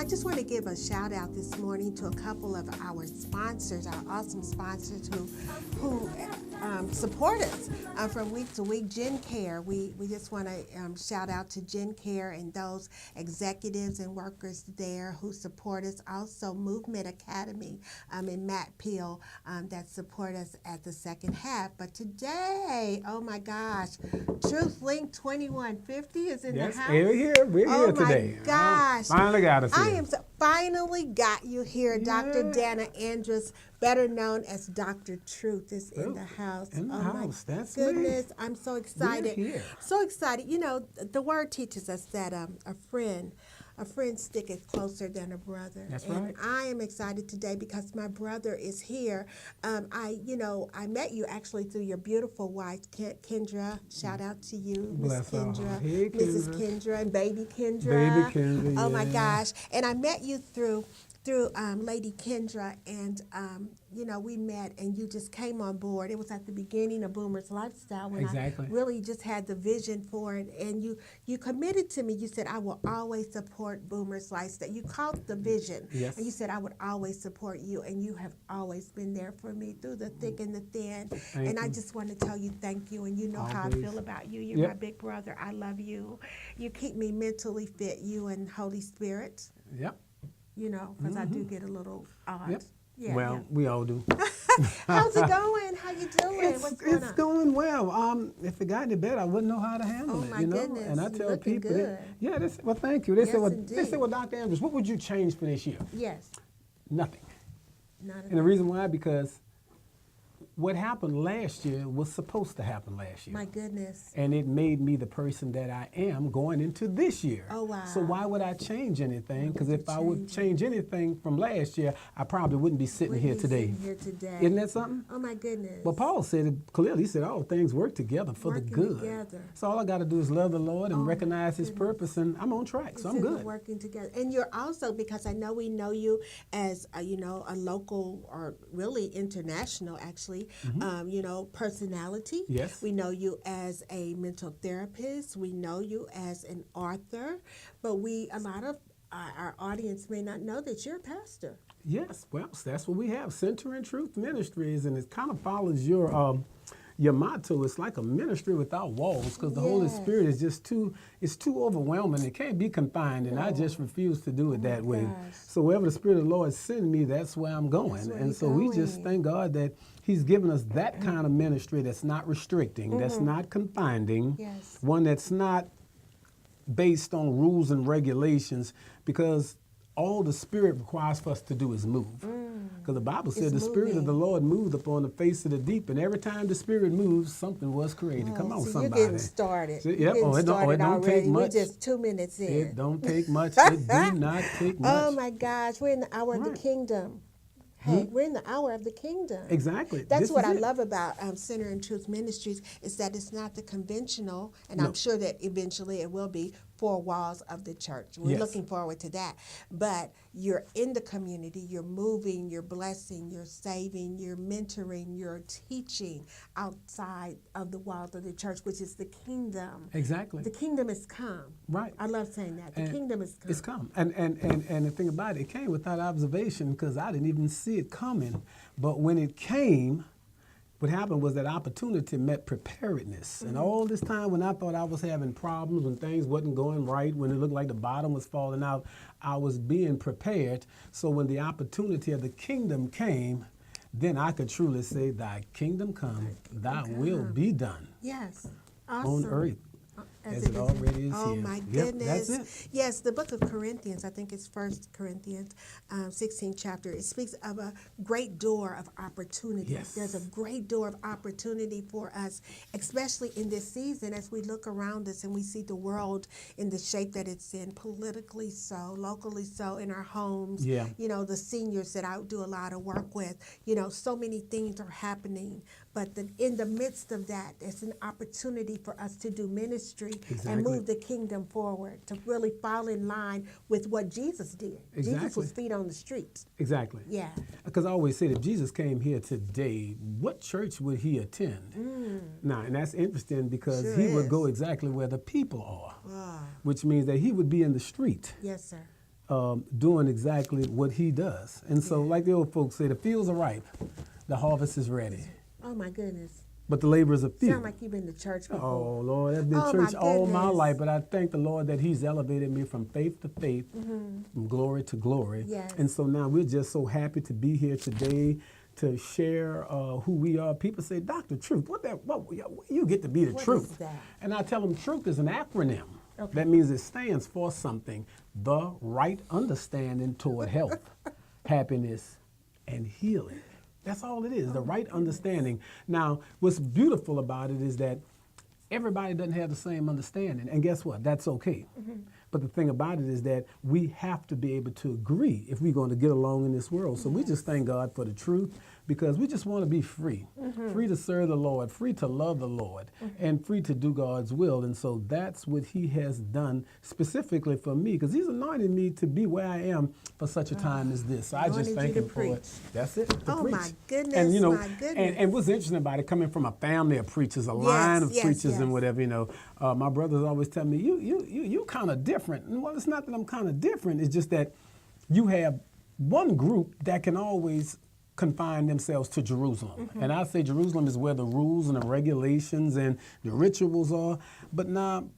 I just want to give a shout out this morning to a couple of our sponsors, our awesome sponsors who support us from week to week. Gen Care, we just want to shout out to Gen Care and those executives and workers there who support us. Also, Movement Academy and Matt Peel that support us at the second half. But today, oh my gosh, Truth Link 2150 is in the house. Yes, we're here today. Oh my gosh. Finally got us here. Finally got you here. Yeah. Dr. Danna Andrus, better known as Dr. Truth, is in the house. In the house. That's goodness, me. I'm so excited. We're here. So excited. You know, the word teaches us that a friend sticketh closer than a brother. That's and right. I am excited today because my brother is here. I met you actually through your beautiful wife, Kendra. Shout out to you, Miss Kendra, hey, Mrs. Kendra, and Baby Kendra. Baby Kendra. Oh my gosh! And I met you through Lady Kendra, and we met, and you just came on board. It was at the beginning of Boomer's Lifestyle when I really just had the vision for it, and you committed to me. You said, I will always support Boomer's Lifestyle. You caught the vision, yes. And you said, I would always support you, and you have always been there for me through the thick and the thin. And I just want to tell you thank you, and you know how I feel about you. You're my big brother. I love you. You keep me mentally fit, you and Holy Spirit. Yep. You know, because I do get a little odd. Yep. Yeah, well, we all do. How's it going? How you doing? What's going on? It's going well. If it got any better, I wouldn't know how to handle it. Oh my goodness! And I tell people, good. Well, thank you. They said, indeed. well, Dr. Andrus, what would you change for this year? Yes. Nothing. Not and the reason why, because what happened last year was supposed to happen last year. My goodness. And it made me the person that I am going into this year. Oh, wow. So why would I change anything? Because if I would change anything from last year, I probably wouldn't be sitting here today. Isn't that something? Oh, my goodness. Well, Paul said it clearly. He said all things work together for the good. Together. So all I got to do is love the Lord and recognize His purpose, and I'm on track. So I'm good. Working together. And you're also, because I know we know you as, a local or really international, actually, personality. Yes. We know you as a mental therapist. We know you as an author. But a lot of our audience may not know that you're a pastor. Yes. Well, that's what we have. Center and Truth Ministries, and it kind of follows your motto. It's like a ministry without walls, because the Holy Spirit is just too overwhelming. It can't be confined, and I just refuse to do it that way. So wherever the Spirit of the Lord sends me, that's where I'm going. And so we just thank God that He's given us that kind of ministry that's not restricting, that's not confining, one that's not based on rules and regulations, because all the Spirit requires for us to do is move. Because the Bible said the Spirit of the Lord moved upon the face of the deep, and every time the Spirit moves, something was created. Come on, somebody. You're getting started. So, it don't take much. We're just 2 minutes in. It don't take much. It do not take much. Oh, my gosh. We're in the hour of the kingdom. Hey, we're in the hour of the kingdom. Exactly. That's what I love about Center and Truth Ministries, is that it's not the conventional, and I'm sure that eventually it will be, 4 walls of the church. We're looking forward to that. But you're in the community, you're moving, you're blessing, you're saving, you're mentoring, you're teaching outside of the walls of the church, which is the kingdom. Exactly. The kingdom has come. Right. I love saying that. The kingdom has come. It's come. And the thing about it came without observation, because I didn't even see it coming. But when it came, what happened was that opportunity met preparedness. And all this time when I thought I was having problems, when things wasn't going right, when it looked like the bottom was falling out, I was being prepared. So when the opportunity of the kingdom came, then I could truly say, thy kingdom come, thy will be done. Yes. Awesome. On earth. As it already is here. Oh, my goodness. That's it. Yes, the book of Corinthians, I think it's 1 Corinthians 16th chapter, it speaks of a great door of opportunity. Yes. There's a great door of opportunity for us, especially in this season as we look around us and we see the world in the shape that it's in, politically so, locally so, in our homes. Yeah. The seniors that I do a lot of work with, so many things are happening. But in the midst of that, it's an opportunity for us to do ministry and move the kingdom forward, to really fall in line with what Jesus did. Jesus was feet on the streets. Exactly. Yeah. Because I always said, if Jesus came here today, what church would He attend? Now, and that's interesting, because He would go exactly where the people are, which means that He would be in the street. Yes, sir. doing exactly what he does. And so, like the old folks say, the fields are ripe, the harvest is ready, Oh my goodness. but the laborers are few. Sound like you've been to church before. Oh, Lord, I've been Oh, church my all my goodness. life, but I thank the Lord that he's elevated me from faith to faith, from glory to glory. Yes. And so now we're just so happy to be here today to share who we are. People say, Dr. Truth, what you get to be the What truth? is that? And I tell them truth is an acronym. Okay. That means it stands for something, the right understanding toward health, happiness, and healing. That's all it is, the right understanding. Now, what's beautiful about it is that everybody doesn't have the same understanding. And guess what? That's okay. But the thing about it is that we have to be able to agree if we're going to get along in this world. So we just thank God for the truth, because we just want to be free, free to serve the Lord, free to love the Lord, and free to do God's will. And so that's what he has done specifically for me, because he's anointed me to be where I am for such a time as this. So I just Anointed thank you him to for it. preach. That's it. To Oh, preach. my goodness, And you know, my goodness. and what's interesting about it, coming from a family of preachers, a line of preachers yes. and whatever, you know, my brothers always tell me, you kind of different. And well, it's not that I'm kind of different. It's just that you have one group that can always confine themselves to Jerusalem. And I say Jerusalem is where the rules and the regulations and the rituals are. But now,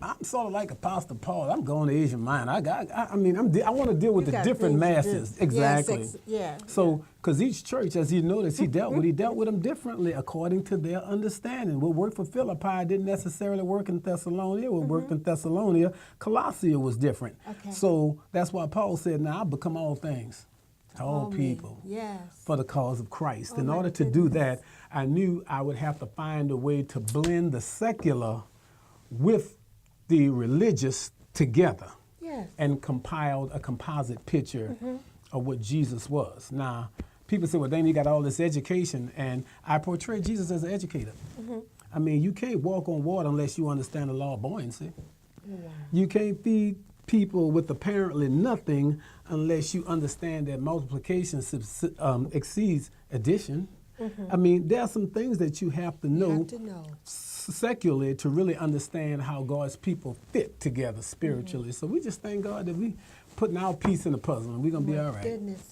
I'm sort of like Apostle Paul. I'm going to Asia Minor. I want to deal with You the got different things to do. masses. Exactly. Yeah. So, because each church, as you notice, he dealt with them differently according to their understanding. What worked for Philippi didn't necessarily work in Thessalonica. What worked in Thessalonica, Colossia was different. Okay. So that's why Paul said, now I've become all things to all people Yes. for the cause of Christ. Oh, In my order to do goodness. that, I knew I would have to find a way to blend the secular with the religious together. Yes. And compiled a composite picture of what Jesus was. Now, people say, well, Danna, you got all this education, and I portray Jesus as an educator. I mean, you can't walk on water unless you understand the law of buoyancy. Wow. You can't feed people with apparently nothing unless you understand that multiplication exceeds addition. I mean, there are some things that you have to You know, have to know. secularly to really understand how God's people fit together spiritually. So we just thank God that we putting our piece in the puzzle, and we're going to be all right.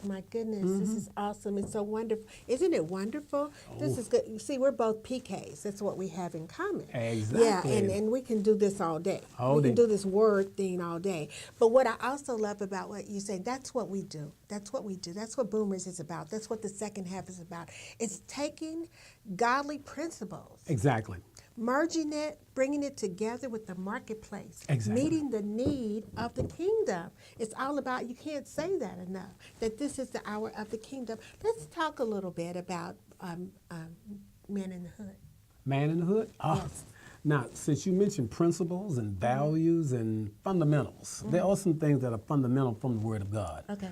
My goodness, this is awesome. It's so wonderful. Isn't it wonderful? This is good. You see, we're both PKs. That's what we have in common. Exactly. Yeah, and we can do this all day. All we can day. do this word thing all day. But what I also love about what you say, that's what we do. That's what we do. That's what Boomers is about. That's what the second half is about. It's taking godly principles, Exactly. merging it, bringing it together with the marketplace, Exactly. meeting the need of the kingdom. It's all about, you can't say that enough, that this is the hour of the kingdom. Let's talk a little bit about Men in the Hood. Man in the Hood? Ah. Yes. Now, since you mentioned principles and values and fundamentals, there are some things that are fundamental from the Word of God. Okay.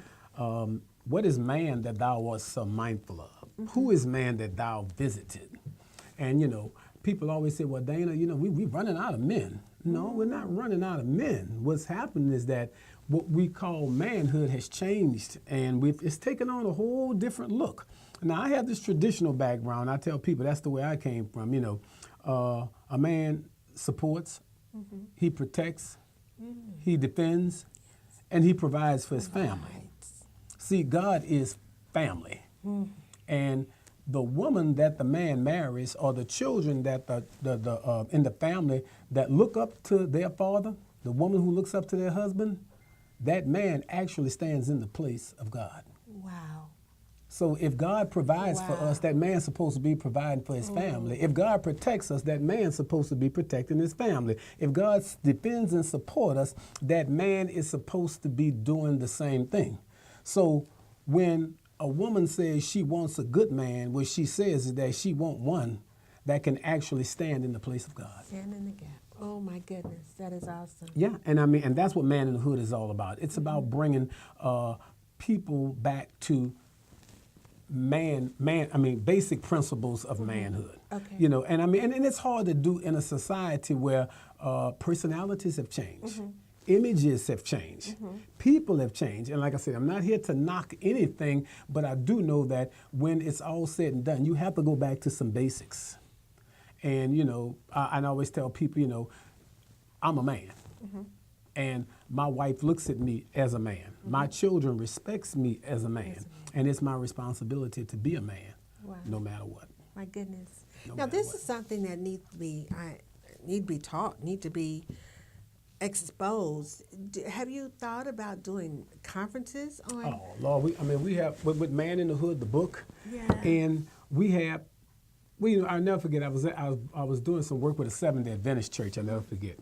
What is man that thou art so mindful of? Who is man that thou visited? And, you know, people always say, well, Danna, you know, we running out of men. No, we're not running out of men. What's happened is that what we call manhood has changed, and it's taken on a whole different look. Now, I have this traditional background. I tell people that's the way I came from. You know, a man supports, he protects, he defends, and he provides for his family. See, God is family. And the woman that the man marries, or the children that in the family that look up to their father, the woman who looks up to their husband, that man actually stands in the place of God. Wow. So if God provides for us, that man's supposed to be providing for his family. If God protects us, that man's supposed to be protecting his family. If God defends and supports us, that man is supposed to be doing the same thing. So when a woman says she wants a good man, what she says is that she wants one that can actually stand in the place of God. Stand in the gap. Oh my goodness, that is awesome. Yeah, and I mean, and that's what Man in the Hood is all about. It's about bringing people back to basic principles of manhood. Okay. You know, and I mean, and it's hard to do in a society where personalities have changed. Images have changed. People have changed. And like I said, I'm not here to knock anything, but I do know that when it's all said and done, you have to go back to some basics. And, you know, I always tell people, you know, I'm a man. And my wife looks at me as a man. My children respects me as a man. And it's my responsibility to be a man, no matter what. My goodness. No Now, matter this what. is something that needs to be taught, need to be exposed. Have you thought about doing conferences on? Oh Lord, we have with Man in the Hood, the book, Yeah. and I'll never forget. I was doing some work with a Seventh-day Adventist church. I'll never forget.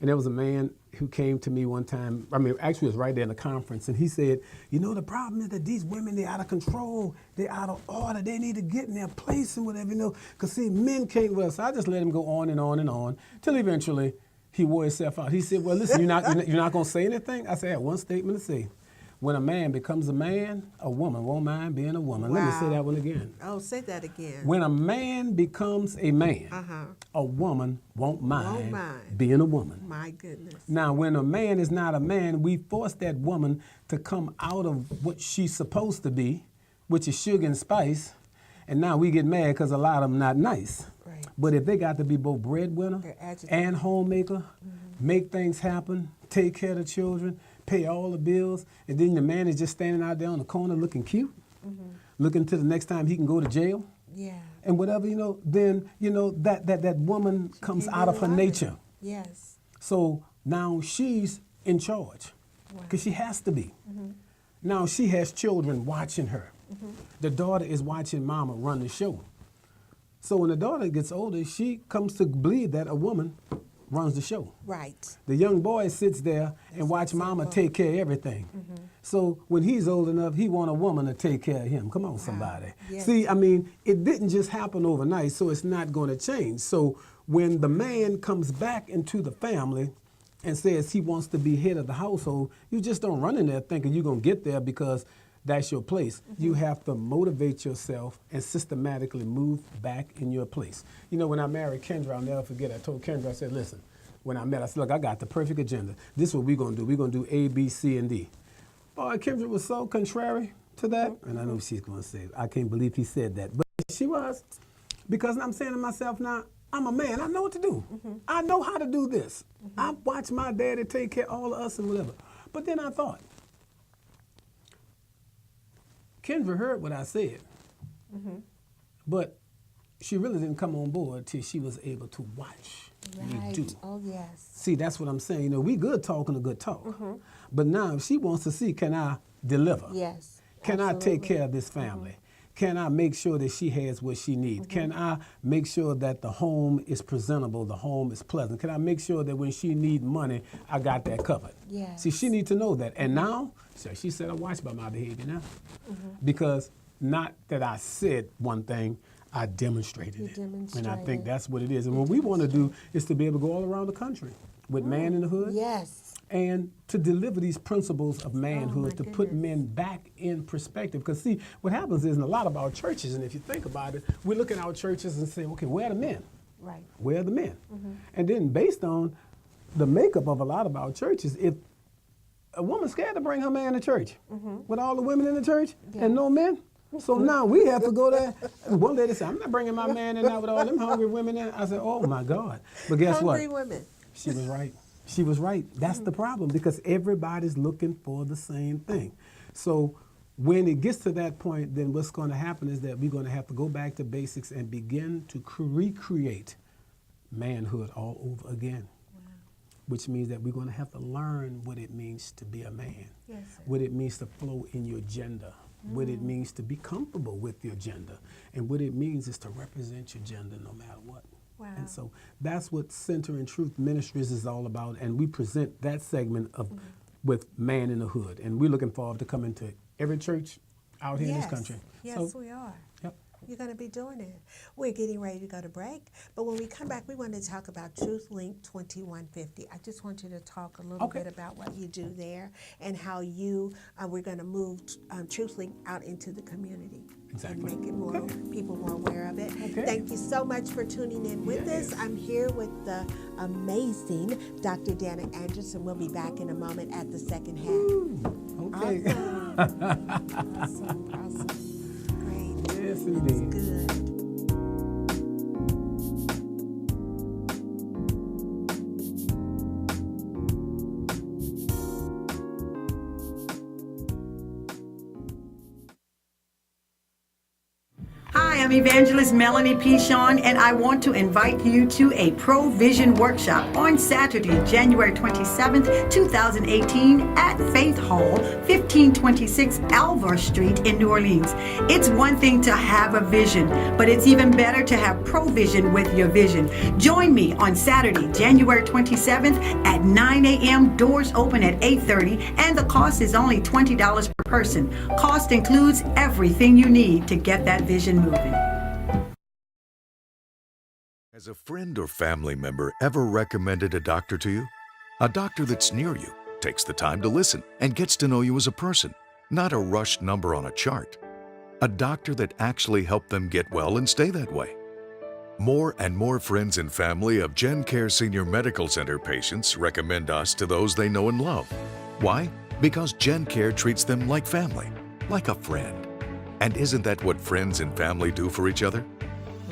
And there was a man who came to me one time. Actually, it was right there in the conference, and he said, the problem is that these women, they're out of control, they're out of order, they need to get in their place and whatever, because see, men can't. Well, so I just let him go on and on and on till eventually he wore himself out. He said, well, listen, you're not going to say anything? I said, I have one statement to say. When a man becomes a man, a woman won't mind being a woman. Wow. Let me say that one again. Oh, say that again. When a man becomes a man, a woman won't mind being a woman. My goodness. Now, when a man is not a man, we force that woman to come out of what she's supposed to be, which is sugar and spice, and now we get mad because a lot of them not nice. Right. But if they got to be both breadwinner and homemaker, make things happen, take care of the children, pay all the bills, and then the man is just standing out there on the corner looking cute, looking to the next time he can go to jail. Yeah. And whatever, then, that woman comes out of her nature. Yes. So now she's in charge because she has to be. Now she has children watching her. The daughter is watching mama run the show. So when the daughter gets older, she comes to believe that a woman runs the show. Right. The young boy sits there and watch mama take care of everything. So when he's old enough, he want a woman to take care of him. Come on, somebody. Yes. See, it didn't just happen overnight, so it's not going to change. So when the man comes back into the family and says he wants to be head of the household, you just don't run in there thinking you're going to get there because that's your place. You have to motivate yourself and systematically move back in your place. When I married Kendra, I'll never forget, I told Kendra, I said, listen, when I met her, I said, look, I got the perfect agenda. This is what we're going to do. We're going to do A, B, C, and D. Boy, Kendra was so contrary to that. And I know she's going to say, I can't believe he said that. But she was, because I'm saying to myself now, I'm a man. I know what to do. I know how to do this. I watched my daddy take care of all of us and whatever. But then I thought, Kendra heard what I said, but she really didn't come on board till she was able to watch me do. Oh, yes. See, that's what I'm saying. We good talking a good talk, but now if she wants to see, can I deliver? Yes. Can I take care of this family? Can I make sure that she has what she needs? Can I make sure that the home is presentable, the home is pleasant? Can I make sure that when she needs money, I got that covered? Yes. See, she needs to know that. And now, she said, I watch by my behavior now. Because not that I said one thing, I demonstrated it. And I think that's what it is. And what we want to do is to be able to go all around the country with Man in the Hood. Yes. And to deliver these principles of manhood, to put men back in perspective. Because see, what happens is in a lot of our churches, and if you think about it, we look at our churches and say, okay, where are the men? Right. Where are the men? And then based on the makeup of a lot of our churches, if a woman's scared to bring her man to church, with all the women in the church and no men, so now we have to go there. One lady said, I'm not bringing my man in there with all them hungry women in. I said, oh my God. But guess what? Hungry women. She was right. She was right. That's the problem because everybody's looking for the same thing. So when it gets to that point, then what's going to happen is that we're going to have to go back to basics and begin to recreate manhood all over again. Which means that we're going to have to learn what it means to be a man, what it means to flow in your gender, what it means to be comfortable with your gender, and what it means is to represent your gender no matter what. Wow. And so that's what Center and Truth Ministries is all about, and we present that segment of with Man in the Hood, and we're looking forward to coming to every church out here in this country. Yes, we are. Yep. You're going to be doing it. We're getting ready to go to break, but when we come back, we want to talk about TruthLink 2150. I just want you to talk a little bit about what you do there and how we're going to move TruthLink out into the community and make it more people more aware of it. Thank you so much for tuning in with us. I'm here with the amazing Dr. Danna Andrus, and we'll be back in a moment at the second half. Okay. Awesome. Great. Yes, indeed. Good. am Evangelist Melanie Pichon, and I want to invite you to a Provision Workshop on Saturday, January 27th, 2018 at Faith Hall, 1526 Alvar Street in New Orleans. It's one thing to have a vision, but it's even better to have provision with your vision. Join me on Saturday, January 27th at 9 a.m. Doors open at 8:30, and the cost is only $20 per person. Cost includes everything you need to get that vision moving. Has a friend or family member ever recommended a doctor to you? A doctor that's near you, takes the time to listen, and gets to know you as a person, not a rushed number on a chart. A doctor that actually helped them get well and stay that way. More and more friends and family of GenCare Senior Medical Center patients recommend us to those they know and love. Why? Because GenCare treats them like family, like a friend. And isn't that what friends and family do for each other?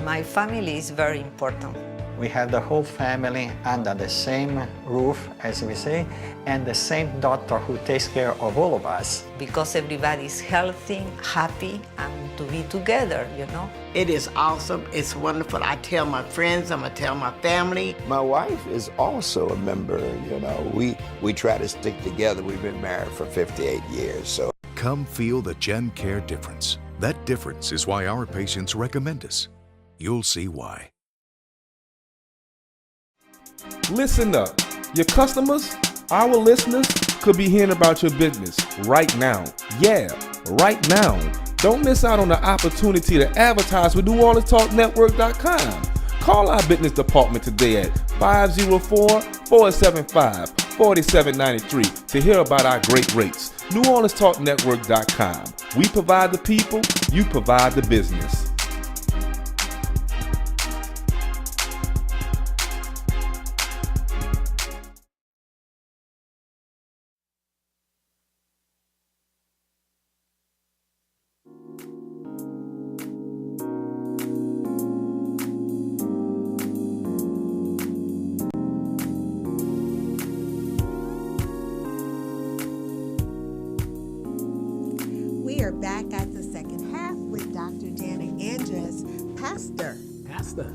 My family is very important. We have the whole family under the same roof, as we say, and the same doctor who takes care of all of us. Because everybody is healthy, happy, and to be together, you know. It is awesome. It's wonderful. I tell my friends, I'm going to tell my family. My wife is also a member, you know. We try to stick together. We've been married for 58 years, so. Come feel the GenCare difference. That difference is why our patients recommend us. You'll see why. Listen up. Your customers, our listeners, could be hearing about your business right now. Yeah, right now. Don't miss out on the opportunity to advertise with NewOrleansTalkNetwork.com. Call our business department today at 504-475-4793 to hear about our great rates. NewOrleansTalkNetwork.com. We provide the people, you provide the business. We are back at the second half with Dr. Danna Andrus, pastor.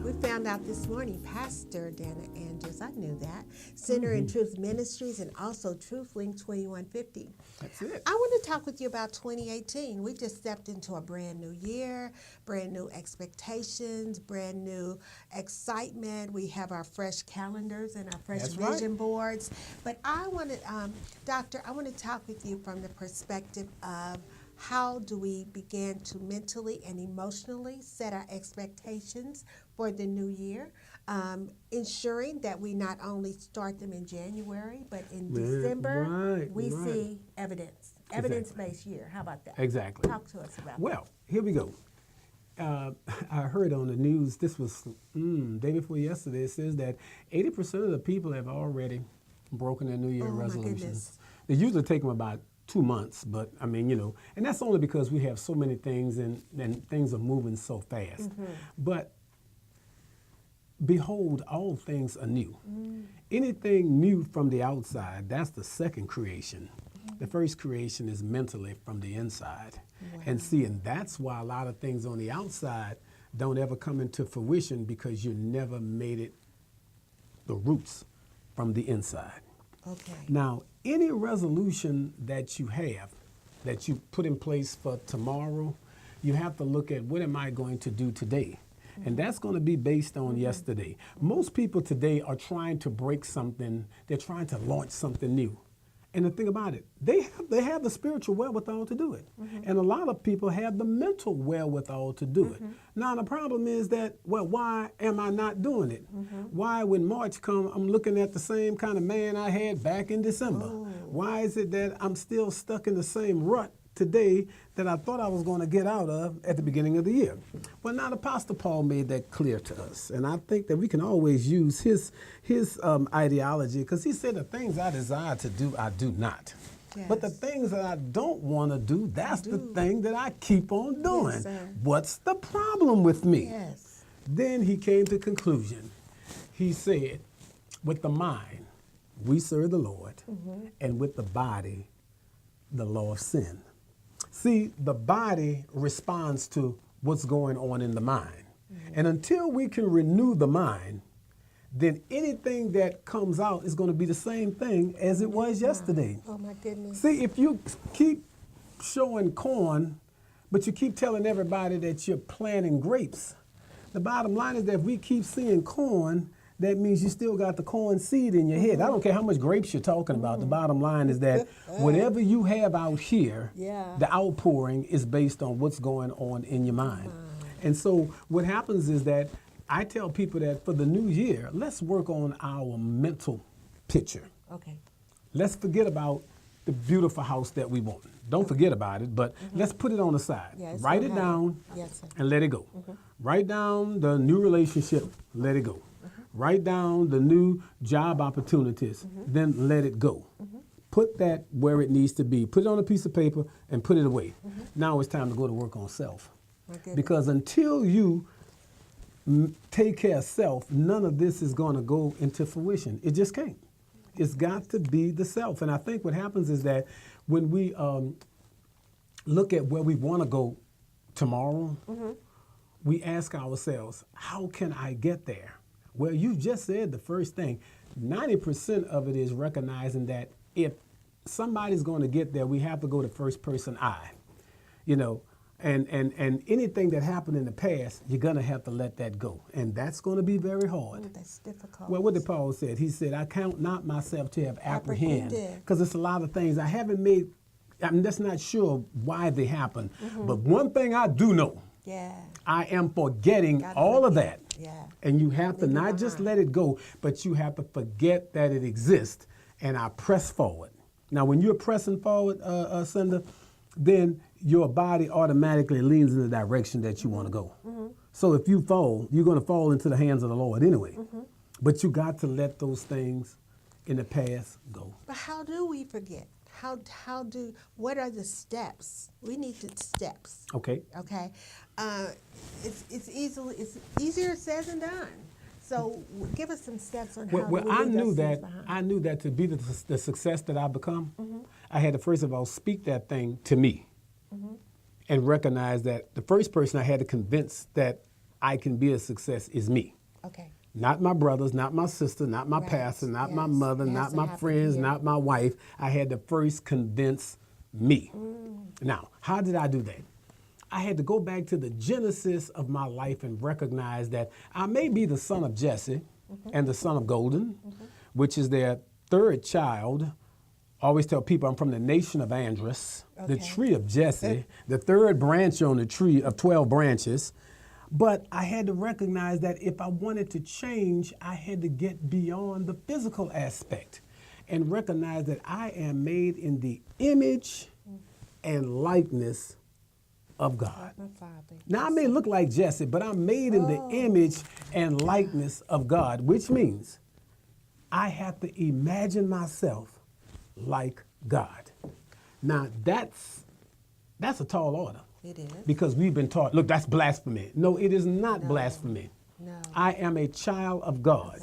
We found out this morning, Pastor Danna Andrus, I knew that, Sinder in Truth Ministries and also TruthLink 2150. That's it. I want to talk with you about 2018. We just stepped into a brand new year, brand new expectations, brand new excitement. We have our fresh calendars and our fresh vision boards. But I want to, Doctor, I want to talk with you from the perspective of how do we begin to mentally and emotionally set our expectations for the new year, ensuring that we not only start them in January, but in December, we see evidence-based year. How about that? Exactly. Talk to us about that. Well, here we go. I heard on the news, this was day before yesterday, it says that 80% of the people have already broken their New Year resolutions. They usually take them about 2 months, but I mean, you know, and that's only because we have so many things and things are moving so fast. But behold, all things are new. Anything new from the outside, that's the second creation. The first creation is mentally from the inside. And see, and that's why a lot of things on the outside don't ever come into fruition because you never made it the roots from the inside. Okay. Now, any resolution that you have, that you put in place for tomorrow, you have to look at what am I going to do today? And that's going to be based on yesterday. Most people today are trying to break something. They're trying to launch something new. And the thing about it, they have the spiritual wherewithal to do it. And a lot of people have the mental wherewithal to do it. Now, the problem is that, well, why am I not doing it? Why, when March comes, I'm looking at the same kind of man I had back in December? Why is it that I'm still stuck in the same rut today that I thought I was going to get out of at the beginning of the year? Well, now the Apostle Paul made that clear to us, and I think that we can always use his ideology, because he said the things I desire to do, I do not. But the things that I don't want to do, that's the thing that I keep on doing. What's the problem with me? Then he came to conclusion. He said, with the mind, we serve the Lord, and with the body, the law of sin. See, the body responds to what's going on in the mind. And until we can renew the mind, then anything that comes out is going to be the same thing as it was yesterday. Oh my goodness. See, if you keep showing corn, but you keep telling everybody that you're planting grapes, the bottom line is that if we keep seeing corn, that means you still got the corn seed in your head. I don't care how much grapes you're talking about. The bottom line is that whatever you have out here, the outpouring is based on what's going on in your mind. And so what happens is that I tell people that for the new year, let's work on our mental picture. Okay. Let's forget about the beautiful house that we want. Don't forget about it, but let's put it on the side. Yeah, Write it down and let it go. Write down the new relationship, let it go. Write down the new job opportunities, then let it go. Put that where it needs to be. Put it on a piece of paper and put it away. Now it's time to go to work on self. Because until you take care of self, none of this is going to go into fruition. It just can't. It's got to be the self. And I think what happens is that when we look at where we want to go tomorrow, we ask ourselves, how can I get there? Well, you just said the first thing. 90% of it is recognizing that if somebody's going to get there, we have to go to first person I. You know, and anything that happened in the past, you're going to have to let that go. And that's going to be very hard. Ooh, that's difficult. Well, what did Paul said? He said, I count not myself to have apprehended. Because it's a lot of things I haven't made, I'm just not sure why they happen. But one thing I do know, I am forgetting all of that. And you have to not just let it go, but you have to forget that it exists. And I press forward. Now, when you're pressing forward, Sinder, then your body automatically leans in the direction that you want to go. So if you fall, you're going to fall into the hands of the Lord anyway. But you got to let those things in the past go. But how do we forget? What are the steps? We need the steps. Okay. Okay. It's easier said than done. So give us some steps on how. Well, I knew that to be the success that I become, I had to first of all speak that thing to me, and recognize that the first person I had to convince that I can be a success is me. Okay. Not my brothers, not my sister, not my pastor, not my mother, not my friends, not my wife. I had to first convince me. Now, how did I do that? I had to go back to the genesis of my life and recognize that I may be the son of Jesse and the son of Golden, which is their third child. I always tell people I'm from the nation of Andrus, the tree of Jesse, the third branch on the tree of 12 branches. But I had to recognize that if I wanted to change, I had to get beyond the physical aspect and recognize that I am made in the image and likeness of God. Now, I may look like Jesse, but I'm made in the image and likeness of God, which means I have to imagine myself like God. Now, that's a tall order. It is. Because we've been taught, look, that's blasphemy. No, it is not blasphemy. No. I am a child of God,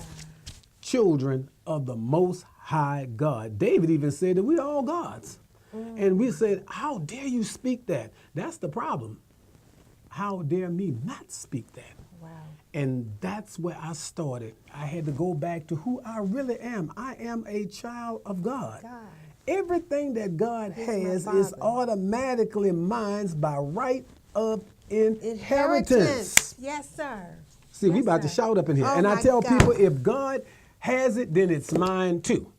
children of the Most High God. David even said that we're all gods. And we said, how dare you speak that? That's the problem. How dare me not speak that? Wow. And that's where I started. I had to go back to who I really am. I am a child of God. Everything that God has is automatically mine by right of inheritance. Yes, sir. See, we about to shout up in here. And I tell people, if God has it, then it's mine too.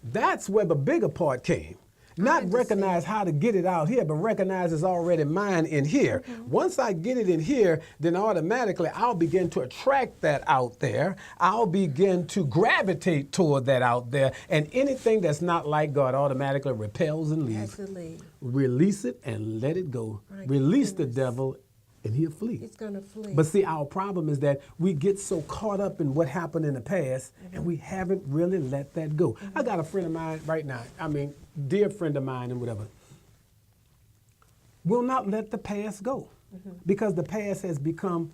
That's where the bigger part came. Not recognize how to get it out here, but recognize it's already mine in here. Once I get it in here, then automatically I'll begin to attract that out there. I'll begin to gravitate toward that out there. And anything that's not like God automatically repels and leaves. Release it and let it go. Release the devil and he'll flee. He's going to flee. But see, our problem is that we get so caught up in what happened in the past and we haven't really let that go. I got a friend of mine right now, dear friend of mine and whatever, will not let the past go because the past has become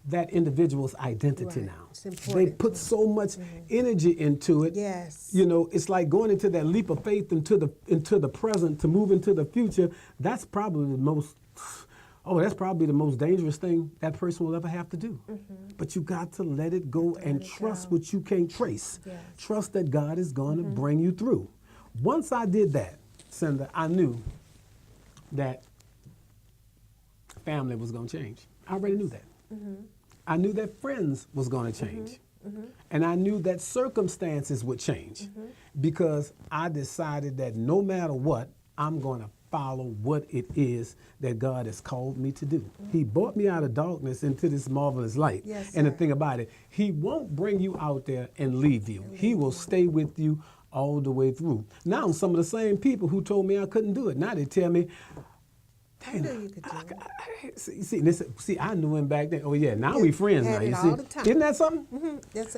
that individual's identity now. They put so much energy into it. Yes. You know, it's like going into that leap of faith into the present to move into the future. That's probably the most oh, that's probably the most dangerous thing that person will ever have to do. But you got to let it go and trust what you can't trace. Yes. Trust that God is going to bring you through. Once I did that, Cinder, I knew that family was going to change. I already knew that. I knew that friends was going to change. And I knew that circumstances would change because I decided that no matter what, I'm going to follow what it is that God has called me to do. He brought me out of darkness into this marvelous light. Yes, and the sir. thing about it, he won't bring you out there and leave you. He will stay with you all the way through. Now, some of the same people who told me I couldn't do it, now they tell me, I knew you could do it. see, I knew him back then. Oh yeah, now we friends had now. it You all see, the time. isn't that something? That's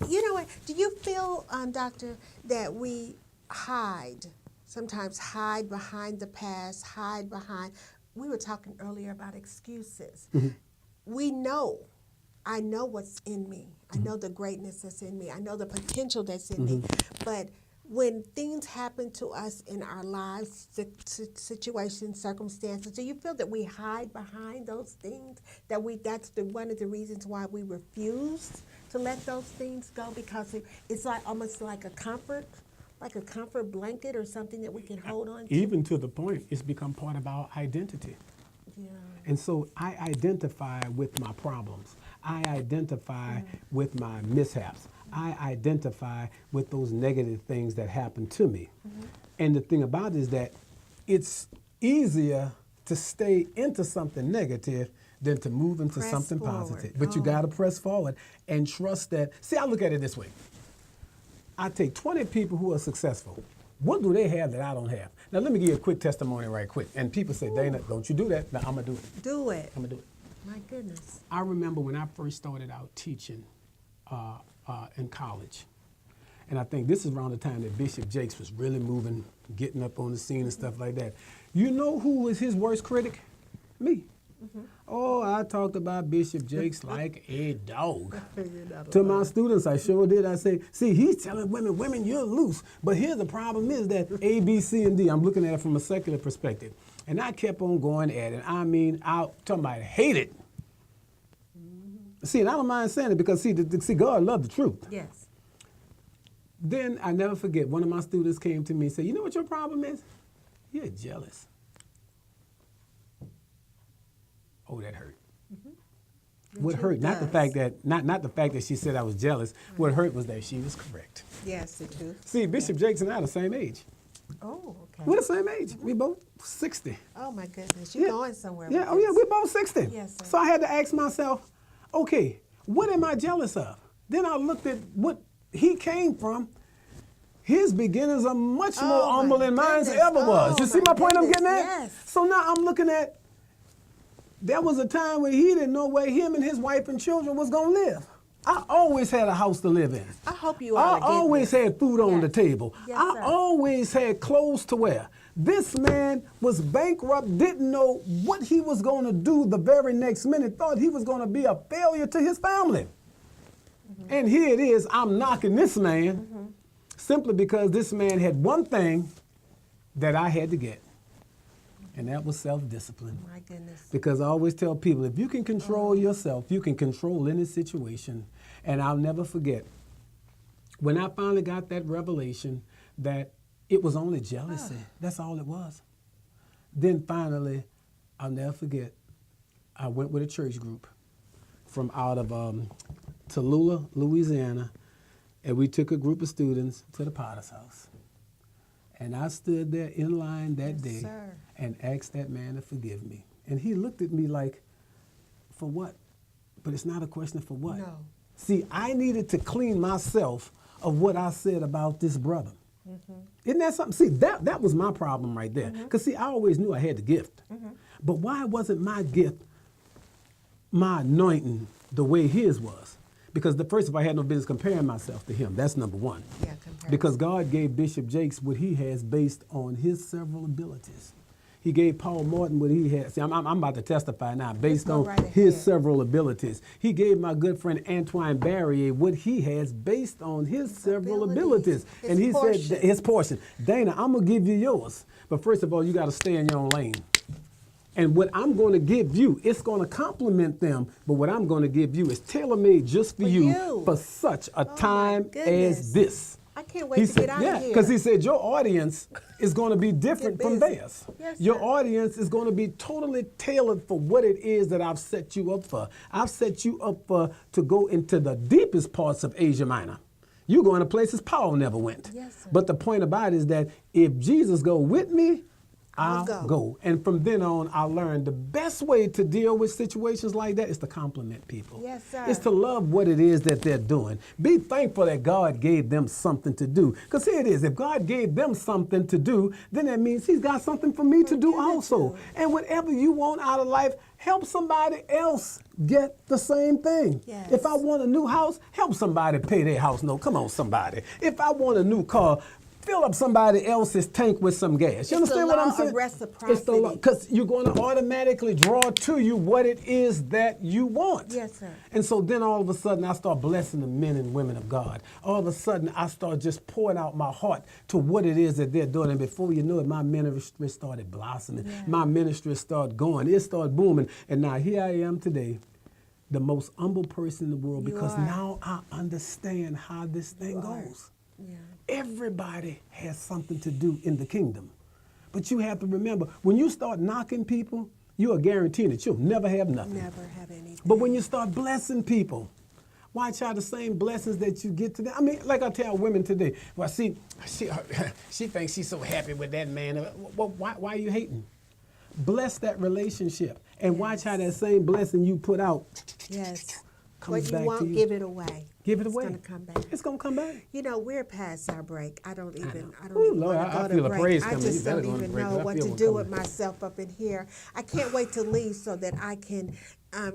you know what? Do you feel, Doctor, that we sometimes hide behind the past, hide behind? We were talking earlier about excuses. I know what's in me. I know the greatness that's in me. I know the potential that's in me. But when things happen to us in our lives, situations, circumstances, do you feel that we hide behind those things? That's one of the reasons why we refuse to let those things go, because it's like almost like a comfort blanket or something that we can hold on to. Even to the point, it's become part of our identity. Yeah. And so I identify with my problems. I identify with my mishaps. I identify with those negative things that happen to me. And the thing about it is that it's easier to stay into something negative than to move into Press something forward. positive. But you got to press forward and trust that. See, I look at it this way. I take 20 people who are successful. What do they have that I don't have? Now, let me give you a quick testimony right quick. And people say, Dana, don't you do that. Now, I'm going to do it. Do it. I'm going to do it. My goodness. I remember when I first started out teaching in college. And I think this is around the time that Bishop Jakes was really moving, getting up on the scene and stuff like that. You know who was his worst critic? Me. Oh, I talked about Bishop Jakes like a dog. To my students, I sure did. I say, see, he's telling women, you're loose. But here's the problem is that A, B, C, and D, I'm looking at it from a secular perspective. And I kept on going at it. I mean, I talking about hate it. See, and I don't mind saying it because, see, God loved the truth. Yes. Then I never forget, one of my students came to me and said, you know what your problem is? You're jealous. Oh, that hurt. What hurt? Not the fact that not the fact that she said I was jealous. What hurt was that she was correct. Yes, it do. See, Bishop Jakes and I are the same age. Oh, okay. We're the same age. We both 60. Oh my goodness, you're going somewhere. Yeah. with Oh yeah, this. we both 60. Yes, sir. So I had to ask myself, okay, what am I jealous of? Then I looked at what he came from. His beginnings are much more Oh, my humble than mine goodness. ever was. Oh, You see my my point I'm goodness, getting at? yes. So now I'm looking at, there was a time when he didn't know where him and his wife and children was going to live. I always had a house to live in. I hope you all I always had food on the table. Yes, I sir. always had clothes to wear. This man was bankrupt, didn't know what he was going to do the very next minute, thought he was going to be a failure to his family. And here it is, I'm knocking this man simply because this man had one thing that I had to get, and that was self-discipline. My goodness. Because I always tell people, if you can control yourself, you can control any situation. And I'll never forget, when I finally got that revelation that it was only jealousy, that's all it was. Then finally, I'll never forget, I went with a church group from out of Tallulah, Louisiana, and we took a group of students to the Potter's house. And I stood there in line that day sir. and asked that man to forgive me. And he looked at me like, for what? But it's not a question for what. No. See, I needed to clean myself of what I said about this brother. Isn't that something? See, that was my problem right there. Because, see, I always knew I had the gift. But why wasn't my gift, my anointing, the way his was? Because first of all, I had no business comparing myself to him. That's number one. Yeah, comparison. Because God gave Bishop Jakes what he has based on his several abilities. He gave Paul Morton what he has. See, I'm about to testify now, based go on right his ahead. several abilities. He gave my good friend Antoine Barrier what he has based on his several abilities. His And he portion. said, his portion. Dana, I'm going to give you yours. But first of all, you got to stay in your own lane. And what I'm going to give you, it's going to complement them. But what I'm going to give you is tailor-made just for you for such a time as this. I can't wait to get out of here. Because he said your audience is going to be different from theirs. Yes, your sir. audience is going to be totally tailored for what it is that I've set you up for. I've set you up for to go into the deepest parts of Asia Minor. You're going to places Paul never went. Yes, sir. But the point about it is that if Jesus go with me, I'll go. And from then on, I learned the best way to deal with situations like that is to compliment people. Yes, sir. It's to love what it is that they're doing. Be thankful that God gave them something to do. Because here it is, if God gave them something to do, then that means he's got something for me to do also. And whatever you want out of life, help somebody else get the same thing. Yes. If I want a new house, help somebody pay their house note. Come on, somebody. If I want a new car, fill up somebody else's tank with some gas. You understand what I'm saying? It's the law of reciprocity. Because you're going to automatically draw to you what it is that you want. Yes, sir. And so then all of a sudden I start blessing the men and women of God. All of a sudden I start just pouring out my heart to what it is that they're doing. And before you know it, my ministry started blossoming. Yeah. My ministry started going. It started booming. And now here I am today, the most humble person in the world, because now I understand how this thing goes. Yeah. Everybody has something to do in the kingdom. But you have to remember, when you start knocking people, you are guaranteed that you'll never have nothing. Never have anything. But when you start blessing people, watch out the same blessings that you get to them. I mean, like I tell women today, well, see, she thinks she's so happy with that man. Well, why are you hating? Bless that relationship and watch how that same blessing you put out comes back to you. What you want, give it away. Give it away. It's going to come back. It's going to come back. You know, we're past our break. I don't even Lord, want to I go feel to a break. praise I coming. just You better don't go to even break, 'cause know I what feel to one do coming. with myself up in here. I can't wait to leave so that I can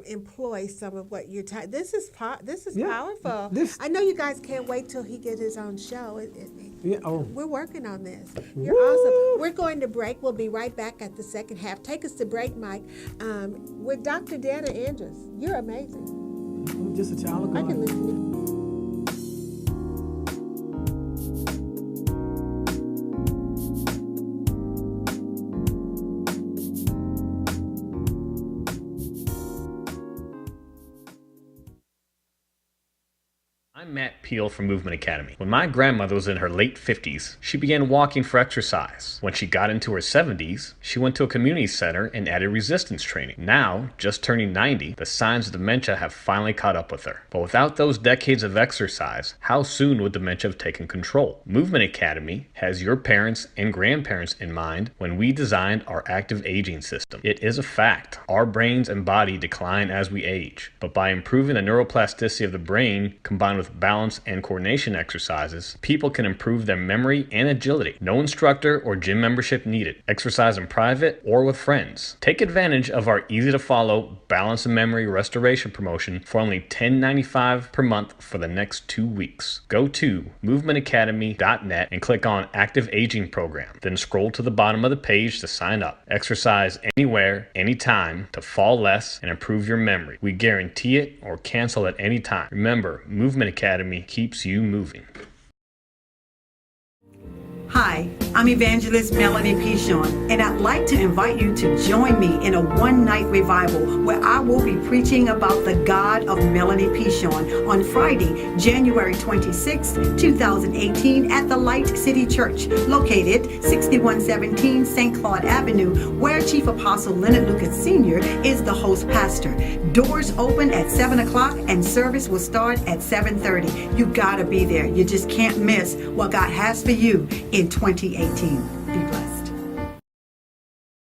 employ some of what you're talking. This is powerful. I know you guys can't wait till he gets his own show. We're working on this. You're awesome. We're going to break. We'll be right back at the second half. Take us to break, Mike, with Dr. Danna Andrus. You're amazing. I'm just a child of God. I can listen to you. I'm Matt Peel from Movement Academy. When my grandmother was in her late 50s, she began walking for exercise. When she got into her 70s, she went to a community center and added resistance training. Now, just turning 90, the signs of dementia have finally caught up with her. But without those decades of exercise, how soon would dementia have taken control? Movement Academy has your parents and grandparents in mind when we designed our active aging system. It is a fact. Our brains and body decline as we age. But by improving the neuroplasticity of the brain, combined with balance and coordination exercises, people can improve their memory and agility. No instructor or gym membership needed. Exercise in private or with friends. Take advantage of our easy-to-follow balance and memory restoration promotion for only $10.95 per month for the next 2 weeks. Go to movementacademy.net and click on Active Aging Program. Then scroll to the bottom of the page to sign up. Exercise anywhere, anytime to fall less and improve your memory. We guarantee it or cancel at any time. Remember, Movement Academy keeps you moving. Hi, I'm Evangelist Melanie Pichon, and I'd like to invite you to join me in a one-night revival where I will be preaching about the God of Melanie Pichon on Friday, January 26, 2018 at the Light City Church, located 6117 St. Claude Avenue, where Chief Apostle Leonard Lucas Sr. is the host pastor. Doors open at 7 o'clock and service will start at 7:30. You gotta be there. You just can't miss what God has for you in 2018. Be blessed.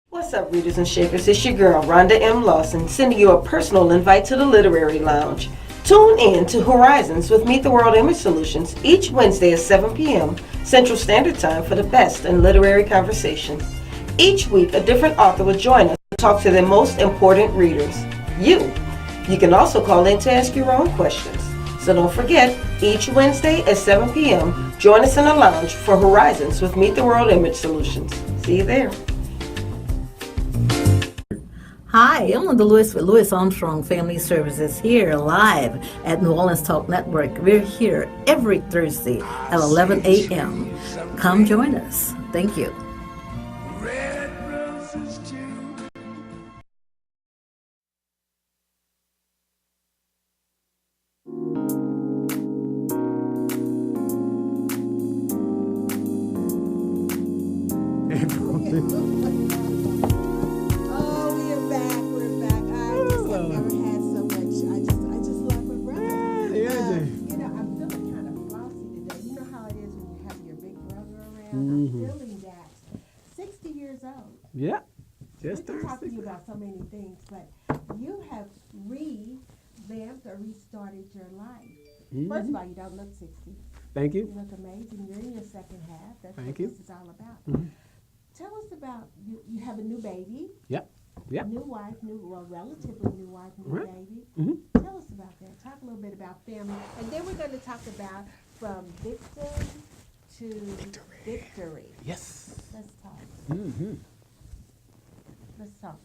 What's up, readers and shakers? It's your girl, Rhonda M. Lawson, sending you a personal invite to the Literary Lounge. Tune in to Horizons with Meet the World Image Solutions each Wednesday at 7 p.m. Central Standard Time for the best in literary conversation. Each week, a different author will join us to talk to their most important readers, you. You can also call in to ask your own questions. So don't forget, each Wednesday at 7 p.m., join us in the lounge for Horizons with Meet the World Image Solutions. See you there. Hi, I'm Linda Lewis with Lewis Armstrong Family Services here live at New Orleans Talk Network. We're here every Thursday at 11 a.m. Come join us. Thank you. Oh, we're back. We're back. I just have never had so much. I just love my brother. You know, I'm feeling kind of flossy today. You know how it is when you have your big brother around? I'm feeling that. 60 years old. Yeah. We can talk to you about so many things, but you have revamped or restarted your life. First of all, you don't look 60. Thank you. You look amazing. You're in your second half. That's Thank what you. this is all about. Tell us about, you have a new baby. Yep. Yep. New wife, relatively new wife, new baby. Tell us about that. Talk a little bit about family. And then we're going to talk about from victim to victory. Yes. Let's talk. Let's talk.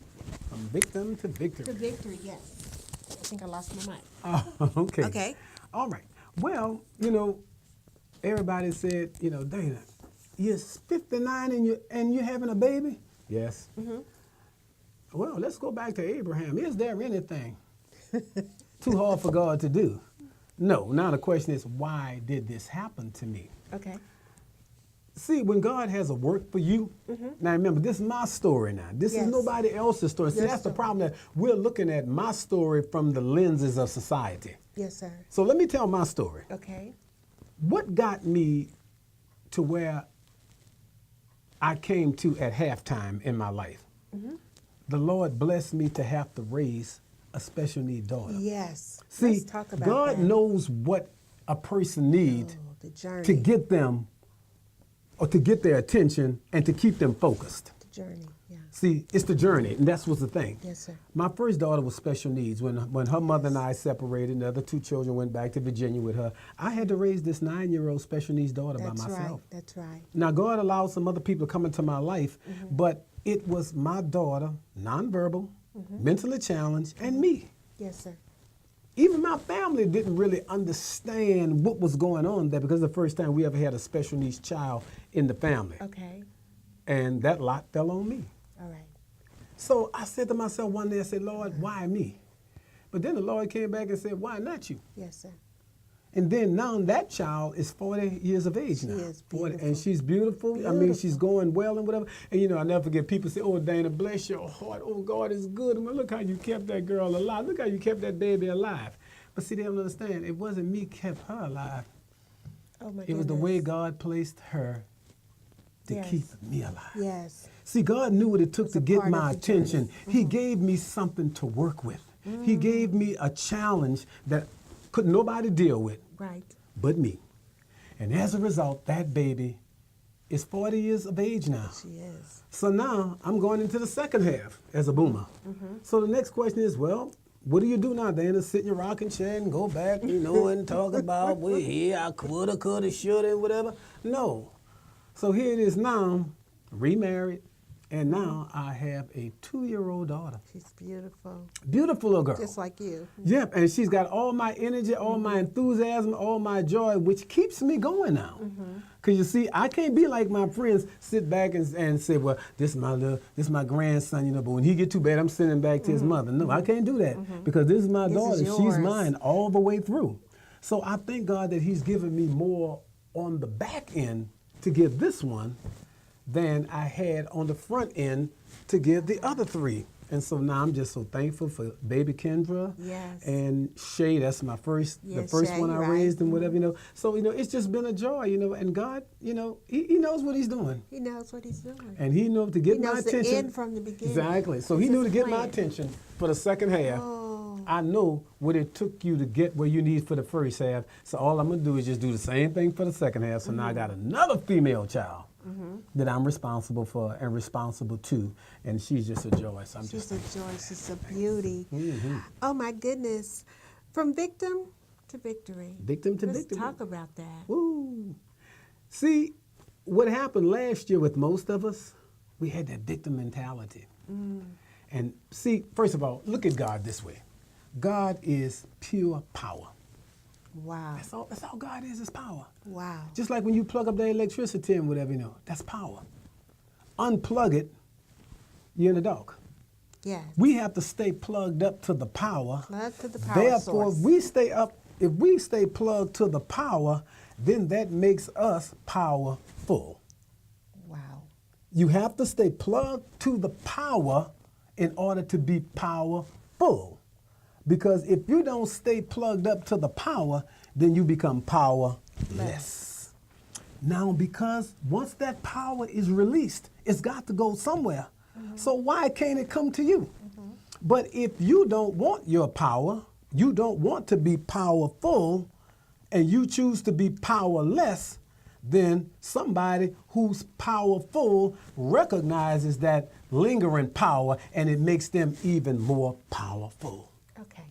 From victim to victory. To victory, yes. I think I lost my mic. Oh, okay. Okay. All right. Well, you know, everybody said, you know, Dana, you're 59 and you're having a baby? Yes. Well, let's go back to Abraham. Is there anything too hard for God to do? No. Now the question is, why did this happen to me? Okay. See, when God has a work for you, now remember, this is my story now. This is nobody else's story. See, that's the problem, that we're looking at my story from the lenses of society. Yes, sir. So let me tell my story. Okay. What got me to where I came to at halftime in my life? The Lord blessed me to have to raise a special need daughter. Yes. See, Let's talk about God that. knows what a person needs The journey. to get them, or to get their attention and to keep them focused. The journey, yeah. See, it's the journey, and that's what's the thing. Yes, sir. My first daughter was special needs. When her mother and I separated, and the other two children went back to Virginia with her, I had to raise this 9-year-old special needs daughter by myself. That's right. Now, God allowed some other people to come into my life, but it was my daughter, nonverbal, mentally challenged, and me. Yes, sir. Even my family didn't really understand what was going on there, because the first time we ever had a special needs child in the family. Okay. And that lot fell on me. All right. So I said to myself one day, I said, Lord, why me? But then the Lord came back and said, why not you? Yes, sir. And then now that child is 40 years of age now. She is 40, beautiful. and she's beautiful. I mean, she's going well and whatever. And you know, I never forget, people say, oh, Dana, bless your heart. Oh, God is good. Well, look how you kept that girl alive. Look how you kept that baby alive. But see, they don't understand. It wasn't me kept her alive. Oh, my It was the way God placed her to Yes. keep me alive. Yes. See, God knew what it took It's to a get part of my the journey. attention. He gave me something to work with. He gave me a challenge that could nobody deal with Right. but me. And as a result, that baby is 40 years of age now. She is. So now I'm going into the second half as a boomer. So the next question is, well, what do you do now, Dana? Sit in your rocking chair and go back, you know, and talk about, well, yeah, I coulda, shoulda, and whatever? No. So here it is now, remarried, and now I have a 2-year-old daughter. She's beautiful. Beautiful little girl. Just like you. Yep, and she's got all my energy, all my enthusiasm, all my joy, which keeps me going now. Because you see, I can't be like my friends, sit back and say, well, this is my grandson, you know, but when he get too bad, I'm sending him back to his mother. No, I can't do that, because this is my daughter. She's yours. mine all the way through. So I thank God that he's given me more on the back end to give this one than I had on the front end to give the other 3. And so now I'm just so thankful for baby Kendra. Yes. And Shay, that's my first, the Yes, first Shay, one I right. raised and whatever, you know. So, you know, it's just been a joy, you know, and God, you know, he knows what he's doing. He knows what he's doing. And he knew to get He my knows attention. the end from the beginning. Exactly. So he It's knew to his get my plan. attention for the second half. Oh. I know what it took you to get where you need for the first half. So all I'm going to do is just do the same thing for the second half. So now I got another female child that I'm responsible for and responsible to. And she's just a joy. So I'm She's just a joy. She's a beauty. Oh, my goodness. From victim to victory. victim to Let's victim. talk about that. Woo. See, what happened last year with most of us, we had that victim mentality. And see, first of all, look at God this way. God is pure power. Wow. That's all God is power. Wow. Just like when you plug up the electricity and whatever, you know, that's power. Unplug it, you're in the dark. Yes. We have to stay plugged up to the power. Plug to the power Therefore, source. if we stay plugged to the power, then that makes us powerful. Wow. You have to stay plugged to the power in order to be powerful. Because if you don't stay plugged up to the power, then you become powerless. Now, because once that power is released, it's got to go somewhere. So why can't it come to you? But if you don't want your power, you don't want to be powerful, and you choose to be powerless, then somebody who's powerful recognizes that lingering power, and it makes them even more powerful. Okay,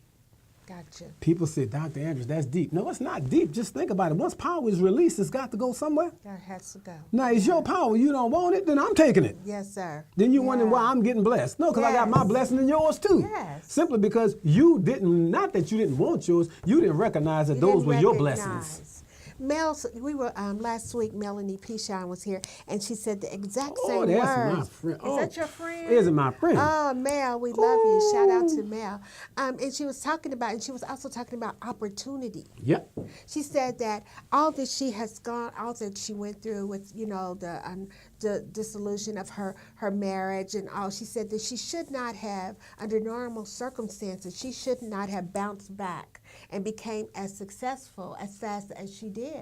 gotcha. People say, Dr. Andrus, that's deep. No, it's not deep. Just think about it. Once power is released, it's got to go somewhere. That has to go. Now, it's your power. You don't want it, then I'm taking it. Yes, sir. Then you wondering why I'm getting blessed. No, because I got my blessing and yours too. Yes. Simply because you didn't, not that you didn't want yours, you didn't recognize that those were your blessings. Mel, we were last week. Melanie Pichon was here, and she said the exact same Oh, that's words. my friend. Is that your friend? Is it my friend? Oh, Mel, we love you. Shout out to Mel. And she was talking about, and she was also talking about opportunity. Yep. She said that all that she has gone, all that she went through with, the dissolution of her marriage and all, she said that she should not have, under normal circumstances, she should not have bounced back and became as successful as fast as she did.